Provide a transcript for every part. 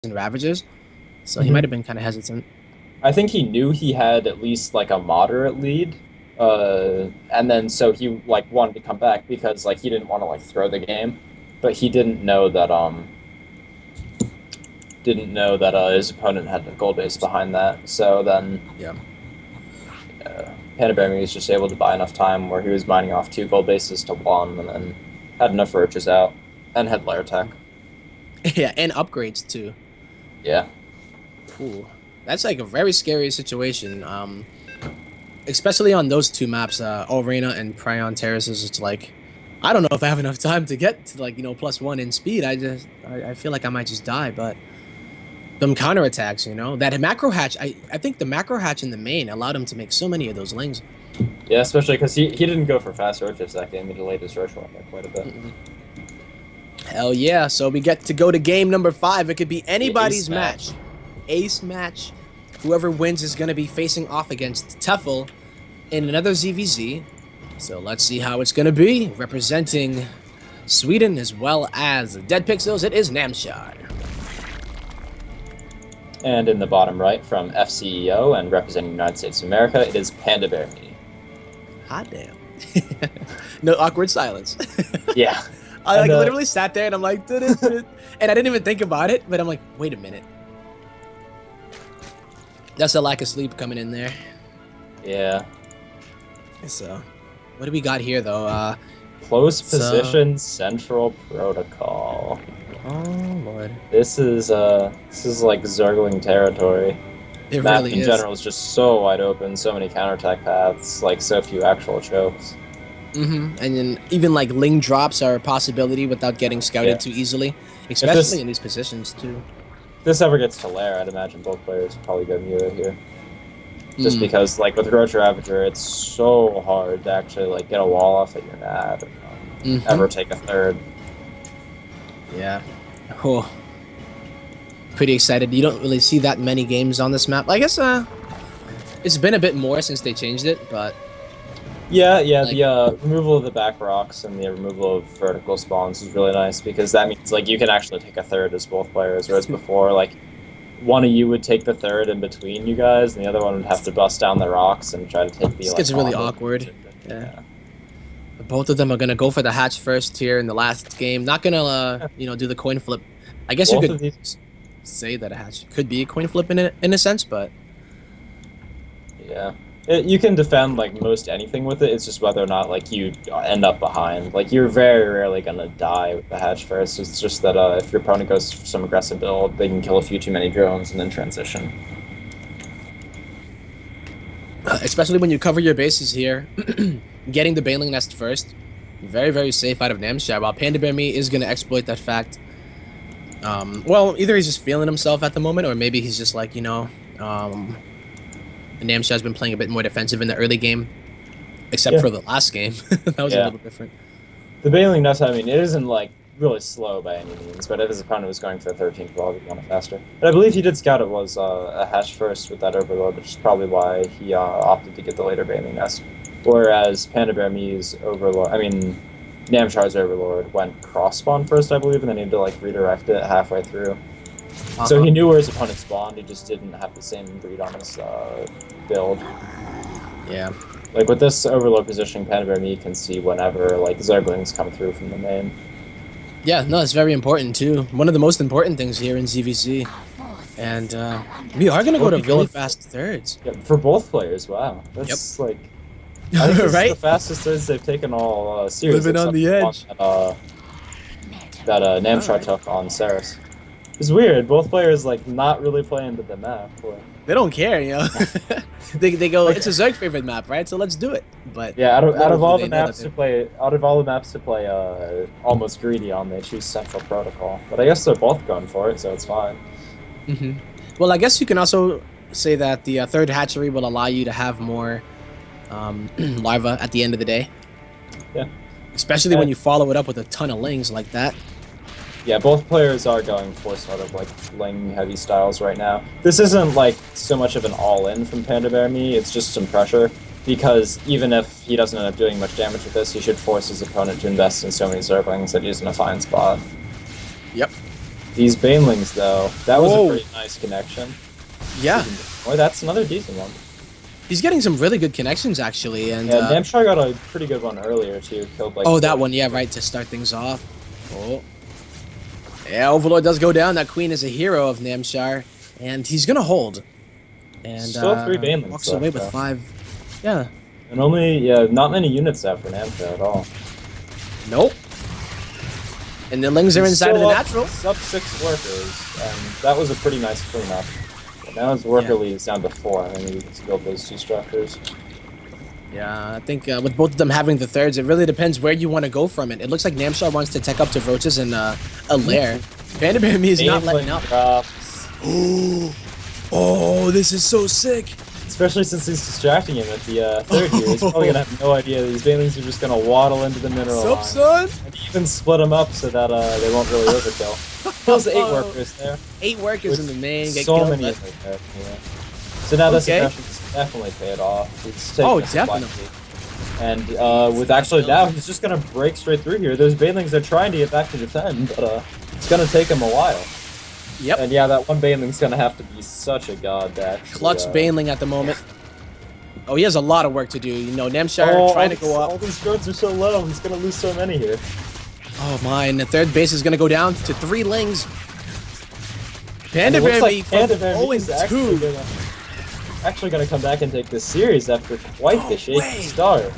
and Ravagers, so he might have been kind of hesitant. I think he knew he had at least like a moderate lead, and then so he like wanted to come back because like he didn't want to like throw the game, but he didn't know that his opponent had the gold base behind that. So then Yeah. Panda was just able to buy enough time where he was mining off 2 gold bases to 1, and then had enough roaches out and had lair tech. Yeah, and upgrades too. Yeah. Ooh, that's like a very scary situation. Especially on those two maps, Arena and Prion Terraces. It's like, I don't know if I have enough time to get to like +1 in speed. I feel like I might just die. But them counterattacks, that macro hatch. I think the macro hatch in the main allowed him to make so many of those lings. Yeah, especially because he didn't go for fast roaches that game. He delayed his roach one by quite a bit. Hell yeah! So we get to go to game number 5. It could be anybody's match. Ace match. Whoever wins is gonna be facing off against Tefl in another ZVZ. So let's see how it's gonna be. Representing Sweden as well as Dead Pixels, it is Namshar. And in the bottom right, from FCEO and representing the United States of America, it is Panda Bear Me. Hot damn. No awkward silence. Yeah. I literally sat there and I'm like, and I didn't even think about it, but I'm like, wait a minute. That's a lack of sleep coming in there. Yeah. So, what do we got here though? Close position central protocol. Oh lord. This is like Zergling territory. It Map really in is. general is just so wide open, so many counterattack paths, like so few actual chokes. And then even like Ling drops are a possibility without getting scouted too easily, especially in these positions too. If this ever gets to lair, I'd imagine both players would probably go Mura here. Just because, like, with Roach Ravager, it's so hard to actually, like, get a wall off at your nav and ever take a third. Yeah. Oh. Pretty excited. You don't really see that many games on this map. I guess, it's been a bit more since they changed it, but... Yeah, like, the removal of the back rocks and the removal of vertical spawns is really nice, because that means, like, you can actually take a third as both players, whereas before, like, one of you would take the third in between you guys, and the other one would have to bust down the rocks and try to take the. This gets really awkward. Yeah. Both of them are gonna go for the hatch first here in the last game. Not gonna, do the coin flip. I guess you could say that a hatch could be a coin flip in a sense, but yeah. You can defend like most anything with it. It's just whether or not like you end up behind. Like you're very rarely gonna die with the hatch first. It's just that if your opponent goes for some aggressive build, they can kill a few too many drones and then transition. Especially when you cover your bases here, getting the Baneling Nest first, very very safe out of Namshar. While Panda Bear Me is gonna exploit that fact. Well, either he's just feeling himself at the moment, or maybe he's just like Namshar's been playing a bit more defensive in the early game, except for the last game. That was a little different. The Baneling Nest, I mean, it isn't like really slow by any means, but if his opponent was going for the 13th wall, he'd want it faster. But I believe he did scout it was a hatch first with that Overlord, which is probably why he opted to get the later Baneling Nest. Whereas Panda Bear Me's Overlord, Namshar's Overlord went cross spawn first, I believe, and then he had to like redirect it halfway through. So he knew where his opponent spawned, he just didn't have the same breed on his build. Yeah. Like with this Overlord positioning, Panda Bear Me can see whenever like Zerglings come through from the main. Yeah, no, it's very important too. One of the most important things here in ZVZ. And we are going to go to really fast thirds. Yeah, for both players, wow. That's like... I think this is the fastest thirds they've taken all series. Living on the edge. That Namshar took on Saris. It's weird. Both players like not really playing to the map. They don't care, they go. It's a Zerg favorite map, right? So let's do it. But yeah, out of all the maps to play, almost greedy on, they choose Central Protocol. But I guess they're both going for it, so it's fine. Well, I guess you can also say that the third hatchery will allow you to have more larva at the end of the day. Yeah. Especially when you follow it up with a ton of lings like that. Yeah, both players are going for sort of like Ling heavy styles right now. This isn't like so much of an all-in from Panda Bear Me, it's just some pressure. Because even if he doesn't end up doing much damage with this, he should force his opponent to invest in so many Zerglings that he's in a fine spot. Yep. These Banelings, though, that was Whoa. a pretty nice connection. Yeah, Or that's another decent one. he's getting some really good connections actually, and Yeah, Namshar got a pretty good one earlier too. Killed like. oh, that one, yeah, right, to start things off. Oh, yeah, Overlord does go down. That queen is a hero of Namshar, and he's gonna hold. And Still 3 Banelings walks left, away with though. 5. Yeah, And only not many units left for Namshar at all. nope. And the Lings are He's inside of the still natural. Up 6 workers, and that was a pretty nice cleanup. But now his worker lead is down to 4, and then he can build those 2 structures. Yeah, I think with both of them having the thirds, it really depends where you want to go from it. It looks like Namshar wants to tech up to Roaches and a lair. Panda Bear Me is not letting up. Drops. Oh, this is so sick. Especially since he's distracting him at the third here. He's probably gonna have no idea. These Banelings are just gonna waddle into the mineral line. Son? And even split them up so that they won't really overkill. Kills 8 workers there. 8 workers in the main. Get So killed, many but- in there. Yeah. So now this Okay. aggression's definitely paid off. It's taken Oh, a supply definitely. peak. And with actually now he's just gonna break straight through here. Those Banelings are trying to get back to defend, but it's gonna take him a while. Yep. And yeah, that one Baneling's gonna have to be such a god to actually, Clutch Baneling at the moment. Oh, he has a lot of work to do. You know, Namshar trying to go All up. these guards are so low. He's gonna lose so many here. Oh my, and the third base is going to go down to 3 Lings. Panda And it Bear looks Me like from Panda Bear Me 0 is actually 2. gonna come back and take this series after quite the shaky way. start.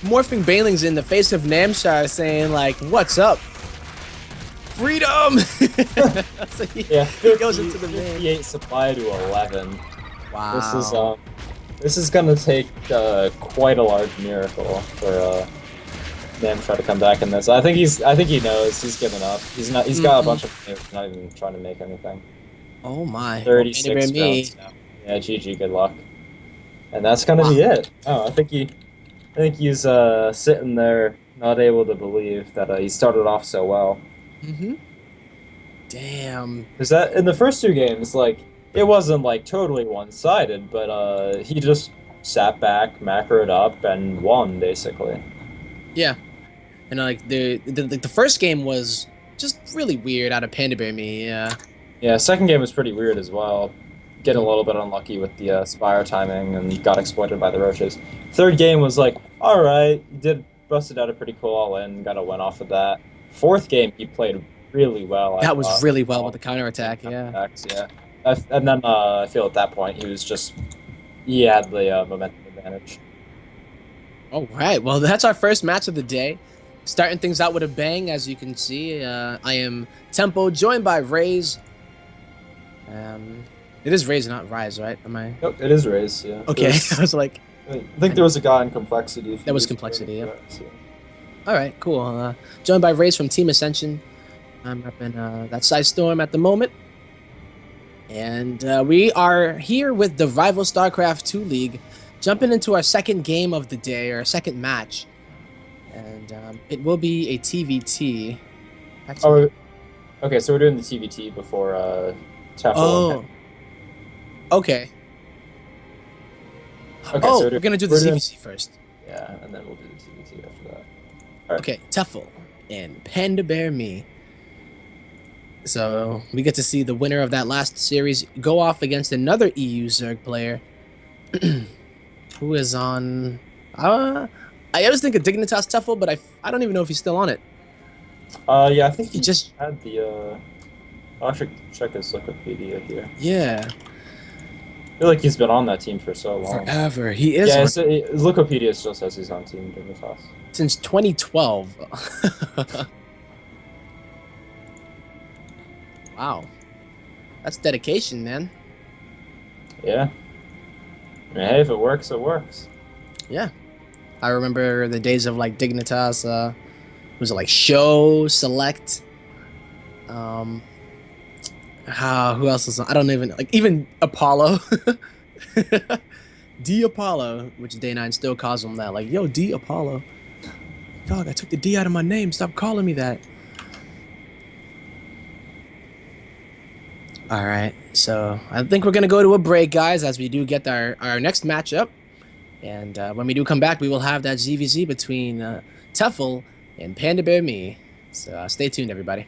Morphing Banelings in the face of Namshar saying like, what's up? Freedom! So he Yeah, goes into the main. 58 supply to 11. Wow. This is gonna take quite a large miracle for Namshar to come back in this. I think he knows he's given up. He's not. He's got a bunch of not even trying to make anything. Oh my. 36 Panda Bear Me. rounds now. Yeah, GG, good luck. And that's gonna be it. Oh, I think he's sitting there, not able to believe that he started off so well. Mm-hmm. Damn. Because that in the first 2 games, like it wasn't like totally one-sided, but he just sat back, macroed up, and won basically. Yeah. And like the first game was just really weird out of Panda Bear Me. Yeah. Yeah, second game was pretty weird as well. Getting a little bit unlucky with the Spire timing and got exploited by the Roaches. Third game was like, alright, busted out a pretty cool all-in, got a win off of that. Fourth game, he played really well. That was really well with the counterattack, yeah. Attacks, yeah. And then I feel at that point, he had the momentum advantage. All right, well, that's our first match of the day. Starting things out with a bang, as you can see. I am Tempo, joined by Raze. It is Raze, not Rise, right? Am I? Nope, it is Raze, yeah. Okay, I was like... I think there was a guy in Complexity. That was Complexity, yeah. So. All right, cool. Joined by Raze from Team Ascension. I'm repping that Side Storm at the moment. And we are here with the Rival StarCraft 2 League, jumping into our second game of the day, or our second match. And it will be a TVT. Actually, Okay, so we're doing the TVT before Tefl. oh. Okay. Okay, Oh, so we're going to do the TVT first. Yeah, and then we'll do the TVT after that. All right. Okay, Tefl and Panda Bear Me. So we get to see the winner of that last series go off against another EU Zerg player who is on... I always think of Dignitas Tefl, but I don't even know if he's still on it. Yeah, I think He just... had the... I should check his Wikipedia here. Yeah. I feel like he's been on that team for so long. Forever. He is Yeah, on Wikipedia still says he's on Team Dignitas. since 2012. Wow. That's dedication, man. Yeah. I mean, hey, if it works, it works. Yeah. I remember the days of like Dignitas, was it like Show, Select? Who else is on? I don't even, like, even Apollo. D Apollo, which Day9 still calls him that. Like, yo, D Apollo. Dog, I took the D out of my name. Stop calling me that. All right, so I think we're going to go to a break, guys, as we do get our next matchup. And when we do come back, we will have that ZVZ between Tefl and Panda Bear Me. So stay tuned, everybody.